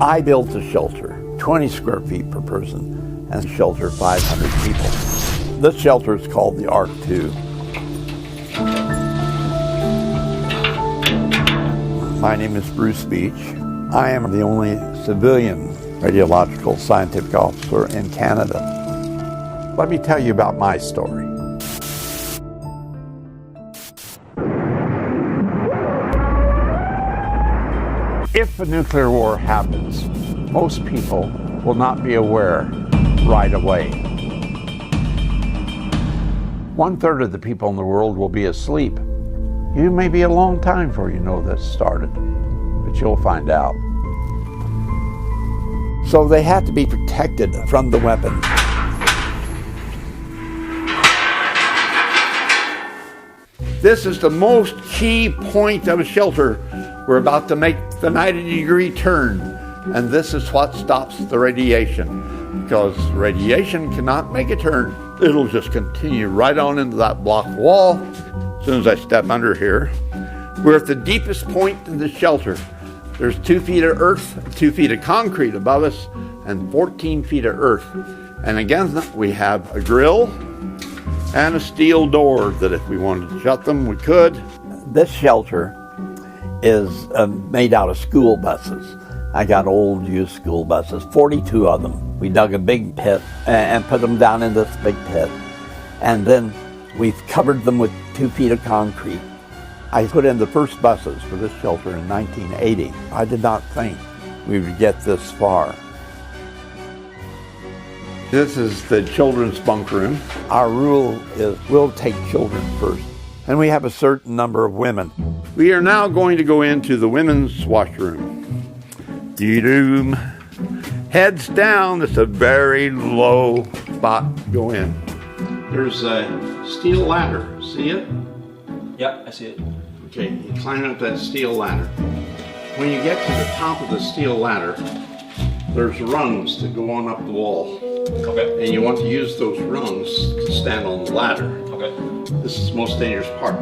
I built a shelter, 20 square feet per person, and shelter 500 people. This shelter is called the Ark II. My name is Bruce Beach. I am the only civilian radiological scientific officer in Canada. Let me tell you about my story. If a nuclear war happens, most people will not be aware right away. 1/3 of the people in the world will be asleep. You may be a long time before you know this started, but you'll find out. So they have to be protected from the weapon. This is the most key point of a shelter. We're about to make the 90-degree turn, and this is what stops the radiation, because radiation cannot make a turn. It'll just continue right on into that block wall. As soon as I step under here, we're at the deepest point in the shelter. There's 2 feet of earth, 2 feet of concrete above us, and 14 feet of earth. And again, we have a grill and a steel door that if we wanted to shut them, we could. This shelter is made out of school buses. I got old used school buses, 42 of them. We dug a big pit and put them down in this big pit. And then we've covered them with 2 feet of concrete. I put in the first buses for this shelter in 1980. I did not think we would get this far. This is the children's bunk room. Our rule is we'll take children first. And we have a certain number of women. We are now going to go into the women's washroom. Dee-doom. Heads down. It's a very low spot to go in. There's a steel ladder. See it? Yep, I see it. Okay, you climb up that steel ladder. When you get to the top of the steel ladder, there's rungs that go on up the wall. Okay. And you want to use those rungs to stand on the ladder. Okay. This is the most dangerous part.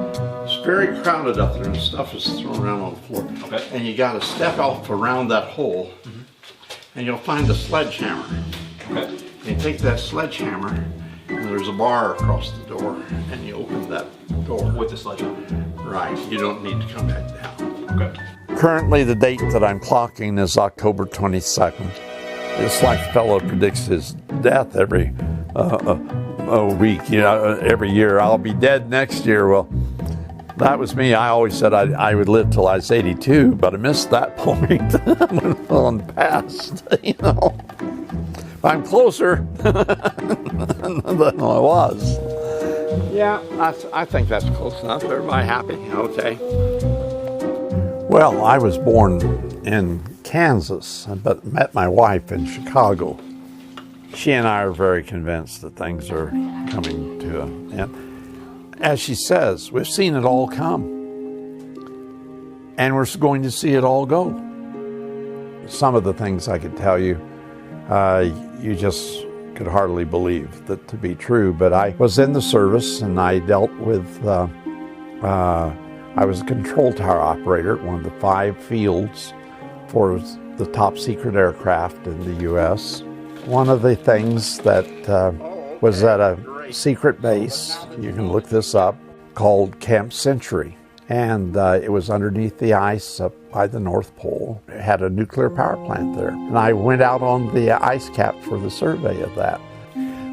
It's very crowded up there and stuff is thrown around on the floor. Okay. And you got to step off around that hole, and you'll find a sledgehammer. Okay. And you take that sledgehammer, and there's a bar across the door, and you open that door. With the sledgehammer. Right. You don't need to come back down. Okay. Currently, the date that I'm clocking is October 22nd. This like fellow predicts his death every week, every year. I'll be dead next year. Well, that was me. I always said I would live till I was 82, but I missed that point. I went on past, I'm closer than I was. Yeah, I think that's close enough. Everybody happy? Okay. Well, I was born in Kansas, but met my wife in Chicago. She and I are very convinced that things are coming to an end. As she says, we've seen it all come, and we're going to see it all go. Some of the things I could tell you, you just could hardly believe that to be true, but I was in the service and I dealt with I was a control tower operator at one of the 5 fields for the top secret aircraft in the U.S. One of the things that was at a secret base, you can look this up, called Camp Century. And it was underneath the ice up by the North Pole. It had a nuclear power plant there. And I went out on the ice cap for the survey of that.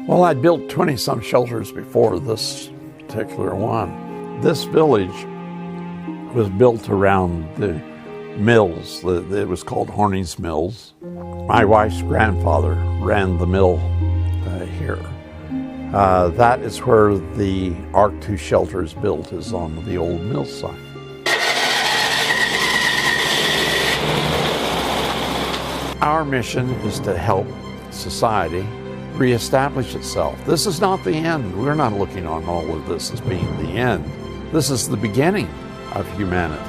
Well, I'd built 20-some shelters before this particular one. This village was built around the mills. It was called Horney's Mills. My wife's grandfather ran the mill here. That is where the Ark II shelter is built, is on the old mill site. Our mission is to help society reestablish itself. This is not the end. We're not looking on all of this as being the end. This is the beginning of humanity.